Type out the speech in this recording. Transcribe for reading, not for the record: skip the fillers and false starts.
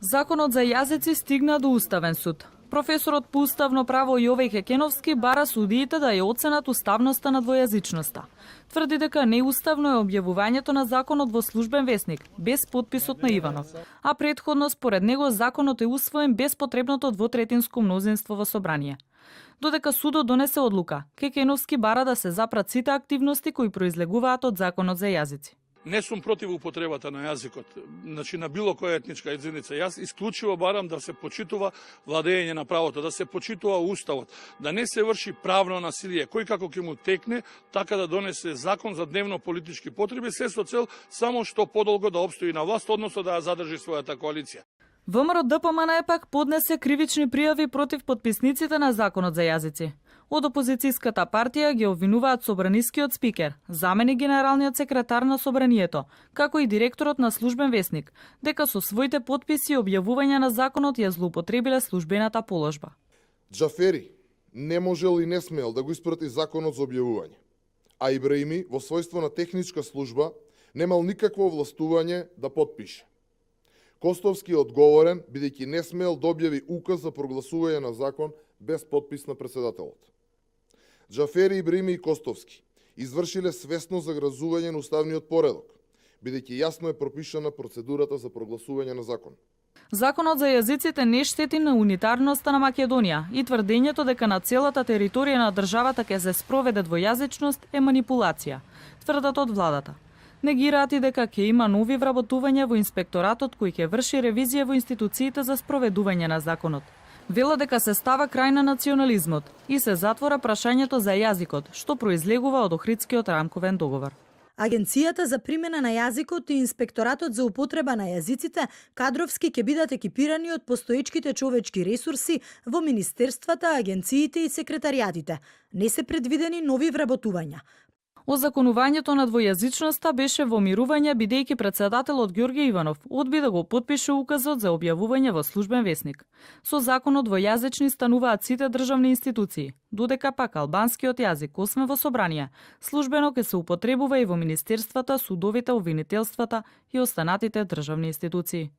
Законот за јазици стигна до Уставен суд. Професорот по уставно право Јовеј Хекеновски бара судиите да ја оценат уставноста на двојазичноста. Тврди дека неуставно е објавувањето на законот во службен весник, без подписот на Иванов, а претходно според него законот е усвоен без потребното двотретинско мнозинство во собрание. Додека судот донесе одлука, Хекеновски бара да се запрат сите активности кои произлегуваат од законот за јазици. Не сум против употребата на јазикот, значи на било која етничка единица. Јас исклучиво барам да се почитува владење на правото, да се почитува уставот, да не се врши правно насилие, кој како ќе му текне, така да донесе закон за дневно политички потреби, се со цел само што подолго да обстои на власт, односно да ја задржи својата коалиција. ВМРО ДПМН пак поднесе кривични пријави против потписниците на законот за јазици. Од опозицијската партија ги обвинуваат собранискиот спикер, заменик генералниот секретар на собранието, како и директорот на службен весник, дека со своите потписи и објавување на законот ја злоупотребиле службената положба. Џафери не можел и не смел да го испрати законот за објавување, а Ибраими во својство на техничка служба немал никакво овластување да потпише. Костовски е одговорен бидејќи не смел да објави указ за прогласување на закон без подпис на председателот. Џафери, Ибраими и Костовски извршиле свесно загрозување на уставниот поредок, бидејќи јасно е пропишана процедурата за прогласување на закон. Законот за јазиците не штети на унитарноста на Македонија и тврдењето дека на целата територија на државата ќе се спроведе двојазичност е манипулација, тврдат од владата. Негираат и дека ќе има нови вработувања во инспекторатот кој ќе врши ревизија во институциите за спроведување на законот. Велат дека се става крај на национализмот и се затвора прашањето за јазикот, што произлегува од Охридскиот рамковен договор. Агенцијата за примена на јазикот и Инспекторатот за употреба на јазиците кадровски ќе бидат екипирани од постоечките човечки ресурси во министерствата, агенциите и секретаријатите. Не се предвидени нови вработувања. Озаконувањето на двојазичноста беше во мирување бидејќи председателот Ѓорѓе Иванов одби да го потпише указот за објавување во службен весник. Со законот двојазични стануваат сите државни институции, додека пак албанскиот јазик, освен во собрание, службено ќе се употребува и во министерствата, судовите, обвинителствата и останатите државни институции.